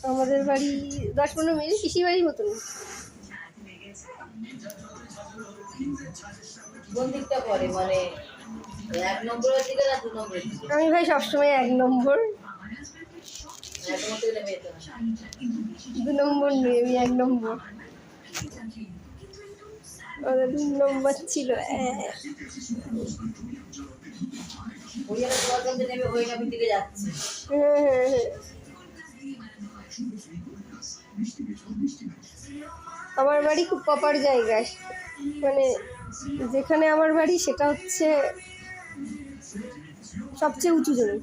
আমাদের বাড়ি 10-15 মিনিট, পিসি বাড়ির মতন। আমি ভাই সবসময় 1 নম্বর, 2 নম্বর নই, আমি 1 নম্বর। ওদের 2 নম্বর ছিল। আমার বাড়ি খুব প্রপার জায়গায়, মানে যেখানে আমার বাড়ি সেটা হচ্ছে সবচেয়ে উঁচু জমি।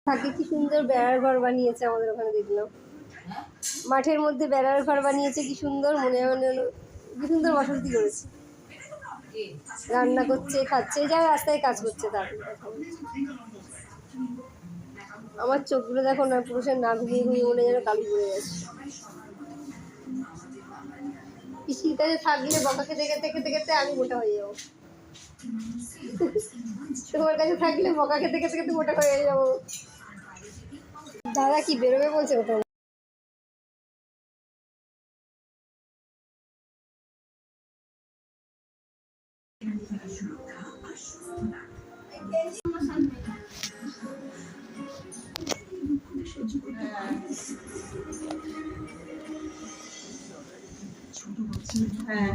থাকে কি সুন্দর বেড়ার ঘর বানিয়েছে আমাদের ওখানে, দেখলাম মাঠের মধ্যে বেড়ার ঘর বানিয়েছে, কি সুন্দর, মনে হলো কি সুন্দর বসতি করেছে। রান্না করছে, খাচ্ছে, যা রাস্তায় কাজ করছে। তার আমার চোখগুলো দেখো না, পুরুষের না ঘুমিয়ে ঘুমিয়ে মনে যেন কালি পড়ে যাচ্ছে। পিসির কাছে থাকলে বকা খেতে খেতে খেতে খেতে আমি মোটা হয়ে যাবো। তোমার কাছে থাকলে বকা খেতে খেতে খেতে মোটা হয়ে যাবো। দাদা কি বেরোবে বলছে ওটা? হ্যাঁ,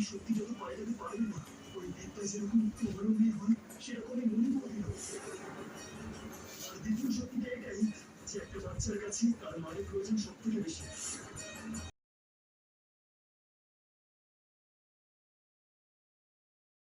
সত্যি যত পায়ে যেতে পারবে না, ওই একটা যেরকম তোমারও মেয়ে হয় সেরকমই মনে করবে। আর দ্বিতীয় সত্যিটা এটাই যে একটা বাচ্চার কাছে তার মায়ের প্রয়োজন সব থেকে বেশি।